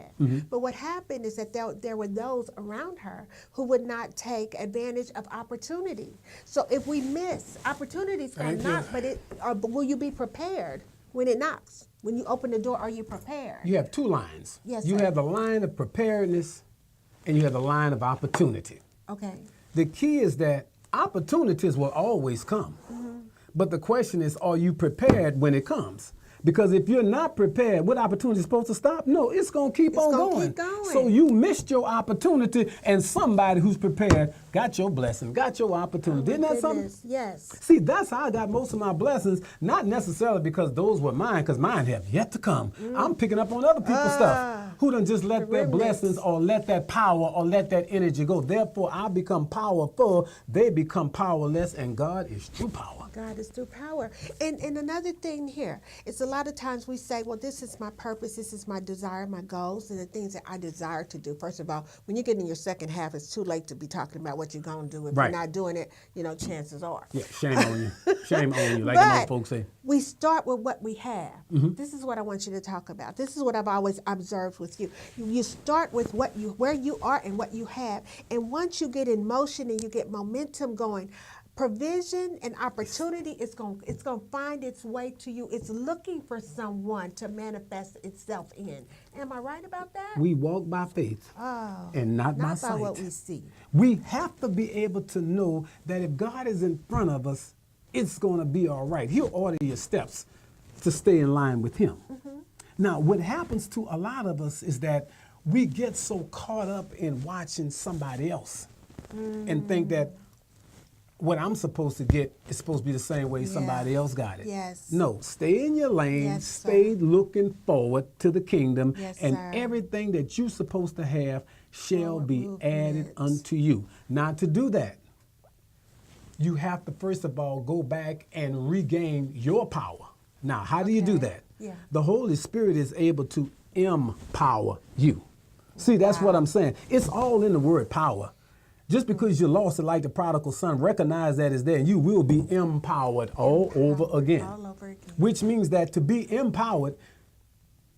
But what happened is that there were those around her who would not take advantage of opportunity. So if we miss, opportunities going to knock, but will you be prepared when it knocks? When you open the door, are you prepared? You have two lines. Yes, you sir. have the line of preparedness and you have the line of opportunity. Okay. The key is that opportunities will always come. But the question is, are you prepared when it comes? Because if you're not prepared, what opportunity is supposed to stop? No, it's going to keep on going. So you missed your opportunity, and somebody who's prepared got your blessing, got your opportunity. Isn't that something? Yes. See, that's how I got most of my blessings, not necessarily because those were mine, because mine have yet to come. I'm picking up on other people's stuff who done just let their blessings or let that power or let that energy go. Therefore, I become powerful, they become powerless, and God is true power. God is through power. And another thing here, it's a lot of times we say, well, this is my purpose, this is my desire, my goals, and the things that I desire to do. First of all, when you get in your second half, it's too late to be talking about what you're going to do. If you're not doing it, chances are. Yeah, shame on you. Shame on you, like the old folks say. We start with what we have. This is what I want you to talk about. This is what I've always observed with you. You start with where you are and what you have. And once you get in motion and you get momentum going, provision and opportunity it's going to find its way to you. It's looking for someone to manifest itself in. Am I right about that? We walk by faith and not by sight. Not by what we see. We have to be able to know that if God is in front of us, it's going to be all right. He'll order your steps to stay in line with Him. Now, what happens to a lot of us is that we get so caught up in watching somebody else and think that what I'm supposed to get is supposed to be the same way somebody else got it. Yes. No, stay in your lane, Yes, stay looking forward to the kingdom, Yes, and sir. everything that you're supposed to have shall Forward be added movement. unto you. Now, to do that, you have to first of all go back and regain your power. Now, how do you do that? Yeah. The Holy Spirit is able to empower you. See, that's what I'm saying. It's all in the word power. Just because you lost it like the prodigal son, recognize that it's there, and you will be empowered all over again. All over again. Which means that to be empowered,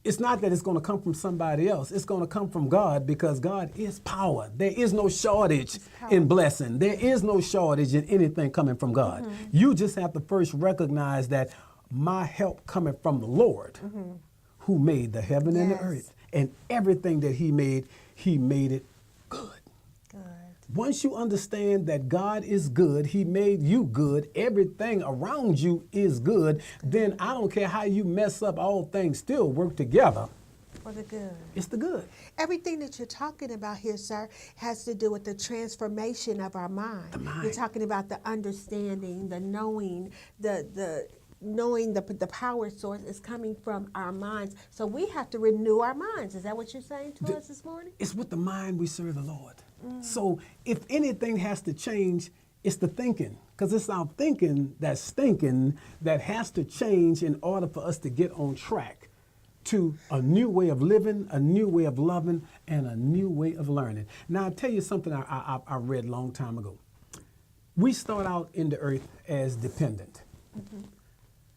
it's not that it's going to come from somebody else. It's going to come from God, because God is power. There is no shortage in blessing. There is no shortage in anything coming from God. You just have to first recognize that my help coming from the Lord, who made the heaven and the earth, and everything that He made it good. Once you understand that God is good, He made you good, everything around you is good, then I don't care how you mess up, all things still work together. For the good. It's the good. Everything that you're talking about here, sir, has to do with the transformation of our mind. You're talking about the understanding, the knowing, knowing the power source is coming from our minds. So we have to renew our minds. Is that what you're saying to us this morning? It's with the mind we serve the Lord. So if anything has to change, it's the thinking. Because it's our thinking that's stinking that has to change in order for us to get on track to a new way of living, a new way of loving, and a new way of learning. Now, I'll tell you something I read a long time ago. We start out in the earth as dependent.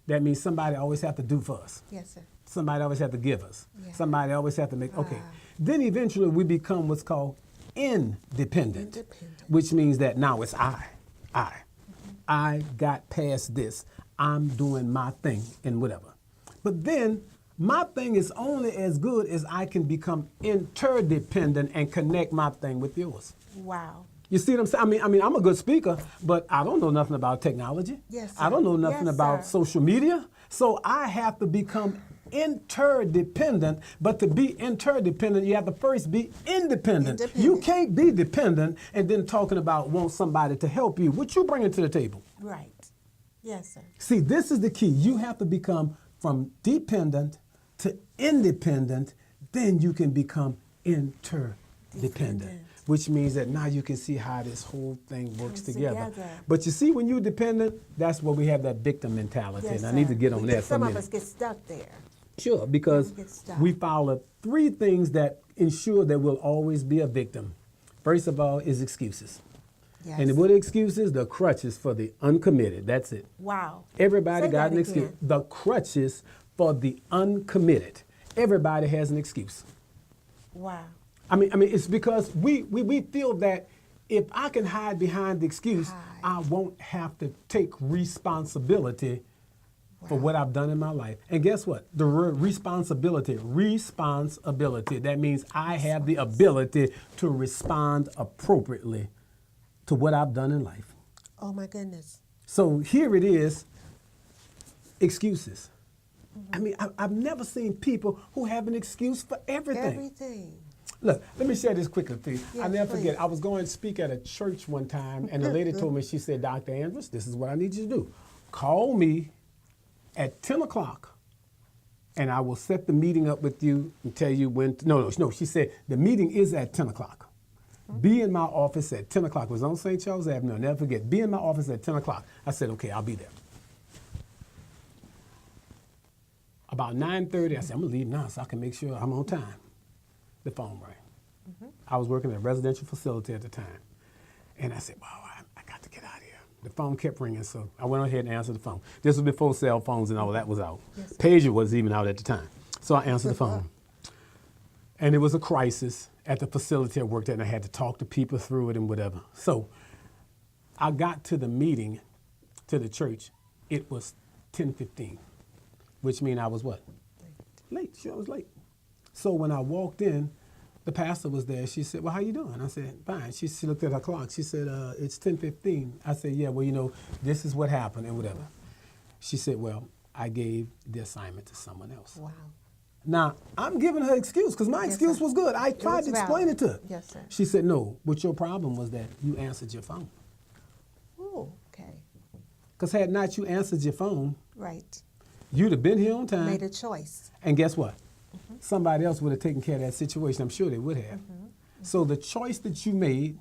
That means somebody always have to do for us. Yes, sir. Somebody always have to give us. Yeah. Somebody always have to make, okay. Then eventually we become what's called independent, which means that now it's I. I got past this. I'm doing my thing and whatever. But then my thing is only as good as I can become interdependent and connect my thing with yours. Wow. You see what I'm saying? I mean, I'm a good speaker, but I don't know nothing about technology. Yes, sir. I don't know nothing Yes, about sir. social media. So I have to become interdependent, but to be interdependent, you have to first be independent. You can't be dependent and then talking about want somebody to help you. What you bringing to the table? Right. Yes, sir. See, this is the key. You have to become from dependent to independent, then you can become interdependent. Which means that now you can see how this whole thing works together. But you see, when you're dependent, that's where we have that victim mentality. Yes, and I need sir. to get on that for a Some of minute. us get stuck there. Sure, because We get stuck. we follow 3 things that ensure that we'll always be a victim. First of all is excuses. Yes. And what are excuses? The crutches for the uncommitted. That's it. Wow. Everybody Say got that an excuse. again. The crutches for the uncommitted. Everybody has an excuse. Wow. I mean, it's because we feel that if I can hide behind the excuse, I won't have to take responsibility for what I've done in my life. And guess what? The word responsibility, that means I have the ability to respond appropriately to what I've done in life. Oh my goodness. So here it is, excuses. I mean, I've never seen people who have an excuse for everything. Everything. Look, let me share this quickly, please. Yes, I'll never please. forget, I was going to speak at a church one time, and the lady told me, she said, Dr. Andrus, this is what I need you to do. Call me at 10 o'clock, and I will set the meeting up with you and tell you when, no, she said, the meeting is at 10 o'clock. Be in my office at 10 o'clock. It was on St. Charles Avenue, I'll never forget. Be in my office at 10 o'clock. I said, okay, I'll be there. About 9:30, I said, I'm gonna leave now so I can make sure I'm on time. The phone rang. I was working at a residential facility at the time. And I said, wow, I got to get out of here. The phone kept ringing, so I went ahead and answered the phone. This was before cell phones and all that was out. Yes, sir. Pager wasn't even out at the time. So I answered the phone. And it was a crisis at the facility I worked at, and I had to talk to people through it and whatever. So I got to the meeting, to the church, it was 10:15, which means I was what? Late. Sure, I was late. So when I walked in, the pastor was there. She said, well, how you doing? I said, fine. She looked at her clock. She said, it's 10:15. I said, yeah, well, you know, this is what happened and whatever. She said, well, I gave the assignment to someone else. Wow. Now, I'm giving her excuse because my excuse was good. I tried was to explain valid. it to her. Yes, sir. She said, no, but your problem was that you answered your phone. Oh, okay. Because had not you answered your phone, Right. you'd have been here on time. Made a choice. And guess what? Somebody else would have taken care of that situation. I'm sure they would have. So the choice that you made,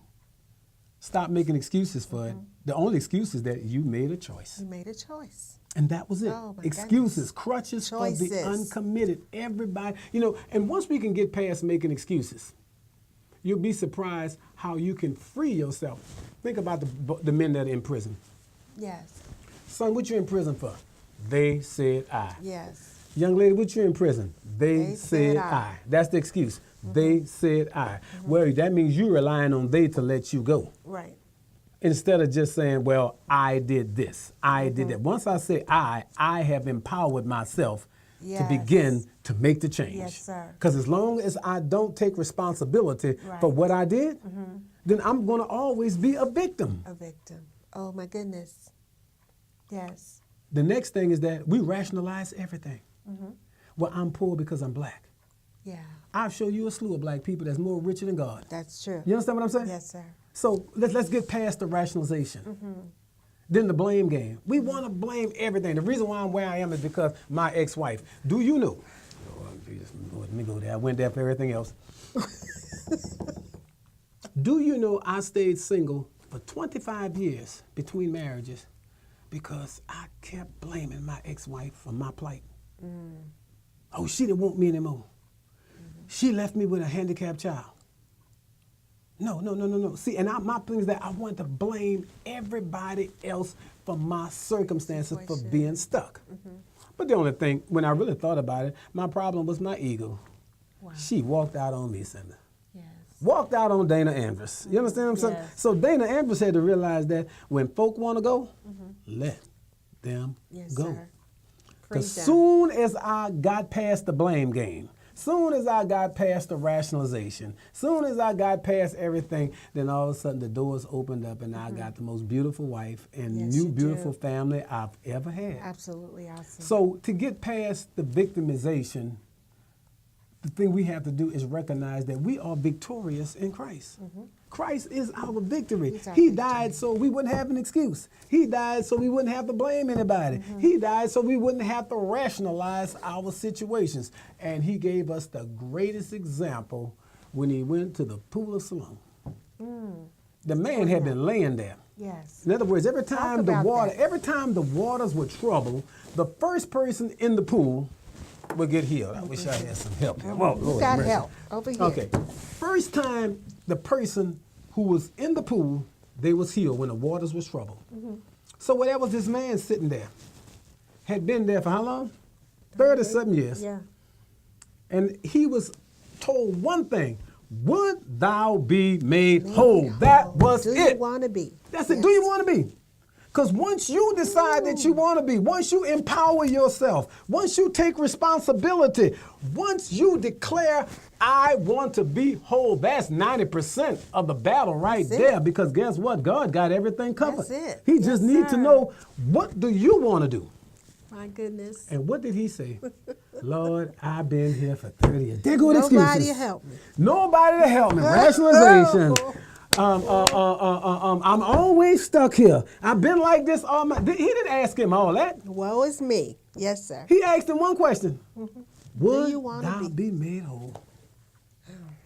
stop making excuses for it. The only excuse is that you made a choice. You made a choice. And that was it. Oh, my Excuses, goodness. crutches for Choices. the uncommitted. Everybody, you know, and once we can get past making excuses, you'll be surprised how you can free yourself. Think about the men that are in prison. Yes. Son, what you in prison for? They said I. Yes. Young lady, what you in prison? They said I. That's the excuse. They said I. Well, that means you're relying on they to let you go. Right. Instead of just saying, well, I did this, I did that. Once I say I have empowered myself to begin to make the change. Yes, sir. Because as long as I don't take responsibility for what I did, then I'm going to always be a victim. A victim. Oh, my goodness. Yes. The next thing is that we rationalize everything. Well, I'm poor because I'm black. Yeah. I'll show you a slew of black people that's more richer than God. That's true. You understand what I'm saying? Yes, sir. So let's get past the rationalization. Then the blame game. We want to blame everything. The reason why I'm where I am is because my ex-wife. Do you know? Oh, Jesus, Lord, let me go there. I went there for everything else. Do you know I stayed single for 25 years between marriages because I kept blaming my ex-wife for my plight? Oh, she didn't want me anymore. She left me with a handicapped child. No. See, and my thing is that I want to blame everybody else for my circumstances for being stuck. But the only thing, when I really thought about it, my problem was my ego. Wow. She walked out on me, Sinder. Yes. Walked out on Danna Andrus. You understand what I'm saying? Yes. So Danna Andrus had to realize that when folk want to go, let them go. Because soon as I got past the blame game, soon as I got past the rationalization, soon as I got past everything, then all of a sudden the doors opened up and I got the most beautiful wife and new beautiful family I've ever had. Absolutely awesome. So to get past the victimization, the thing we have to do is recognize that we are victorious in Christ. Christ is our victory. He died so we wouldn't have an excuse. He died so we wouldn't have to blame anybody. He died so we wouldn't have to rationalize our situations. And he gave us the greatest example when he went to the pool of Siloam. The man had been laying there. Yes. In other words, every time the waters were troubled, the first person in the pool would get healed. I wish I had some help here. Whoa, You got help over here. Okay. First time the person who was in the pool, they was healed when the waters was troubled. So where was this man sitting there? Had been there for how long? 30-something years. Yeah. And he was told one thing, would thou be made whole? That was it. Do you want to be? That's it. Do you want to be? Because once you decide that you want to be, once you empower yourself, once you take responsibility, once you declare, I want to be whole, that's 90% of the battle right there. Because guess what? God got everything covered. That's it. He just needs to know, what do you want to do? My goodness. And what did he say? Lord, I've been here for 30 years. There go the excuses. Nobody to help me. Nobody to help me. Rationalization. I'm always stuck here. I've been like this all my... He didn't ask him all that. Woe is me. Yes, sir. He asked him one question. Would you want thou to be made whole?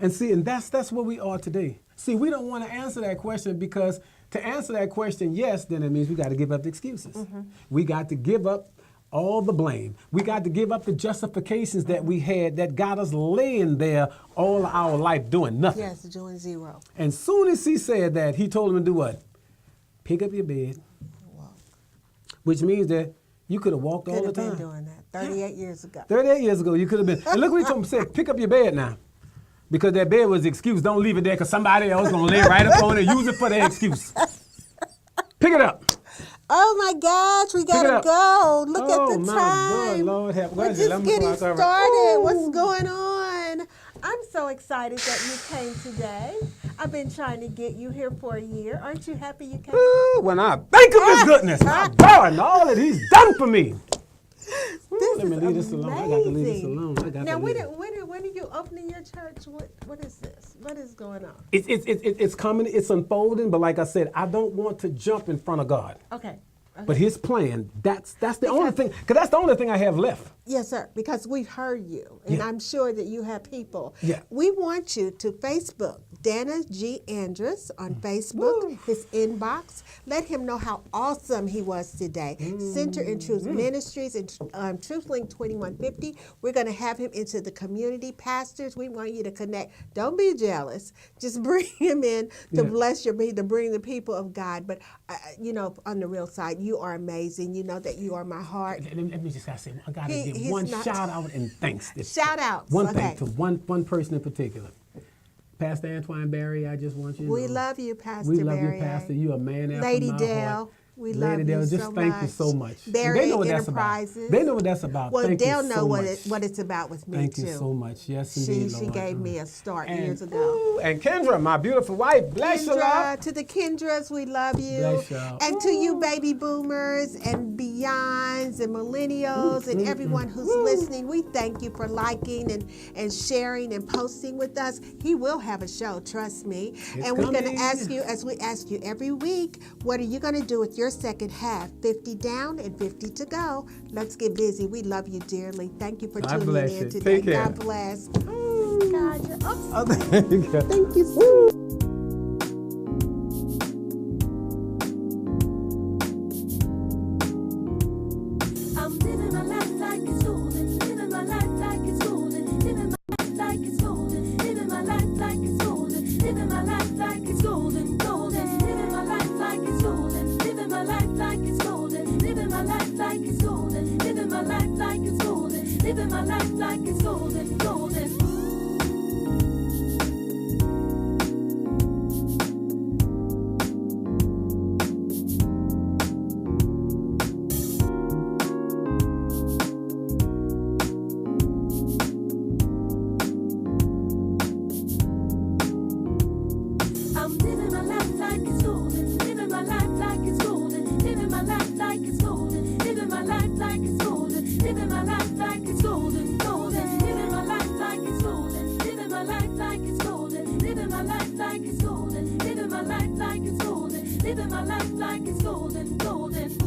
And see, and that's where we are today. See, we don't want to answer that question because to answer that question, yes, then it means we got to give up the excuses. We got to give up all the blame. We got to give up the justifications that we had that got us laying there all our life doing nothing. Yes, doing zero. And soon as he said that, he told him to do what? Pick up your bed. Walk. Which means that you could have walked all the time. Could have been doing that 38 years ago. 38 years ago, you could have been. And look what he told him, said, pick up your bed now. Because that bed was the excuse. Don't leave it there because somebody else going to lay right up on it and use it for their excuse. Pick it up. Oh my gosh, we gotta go. Look at the my time. God, Lord have We're mercy. just getting started. What's going on? I'm so excited that you came today. I've been trying to get you here for a year. Aren't you happy you came? When I think of his goodness, my God, and all that he's done for me. Let me leave this alone. I got to leave this alone. Now, when are you opening your church? What is this? What is going on? It's coming. It's unfolding. But like I said, I don't want to jump in front of God. Okay. But his plan, that's the only thing, because that's the only thing I have left. Yes, sir, because we've heard you, and I'm sure that you have people. Yeah. We want you to Facebook, Danna G. Andrus on Facebook, his inbox. Let him know how awesome he was today. Center in Truth Ministries and TruthLink 2150. We're going to have him into the community. Pastors, we want you to connect. Don't be jealous. Just bring him in to bless your to bring the people of God. But, on the real side, you are amazing. You know that you are my heart. Let me just say, I got to give one shout out and thanks. Shout out. One thing to one person in particular. Pastor Antoine Barry, I just want you to know. We love you, Pastor We love Barry. you, Pastor. You a man after Lady my Dale. heart. We Lady love Dale, you just so thank much. you so much. Barry They know what that's about. Enterprises. They know what that's about. Well, thank Dale you know so what much. what it's about with me Thank too. you so much. Yes, indeed, She Lord. gave me a start And, years ago. ooh, and Kendra, my beautiful wife, bless you, Kendra, love. to the Kendras, we love you. Bless y'all. And to you baby boomers and beyonds and millennials and everyone who's listening, we thank you for liking and sharing and posting with us. He will have a show, trust me. And we're going to ask you, as we ask you every week, what are you going to do with your second half? 50 down and 50 to go. Let's get busy. We love you dearly. Thank you for God tuning bless in you. today. Take care. God bless. Oh, God, you're awesome. Thank you. Thank you so much. I'm living my life like it's golden, living my life like like it's golden. Living my life like it's golden. Living my life like it's golden, golden. Living my life like it's golden, golden.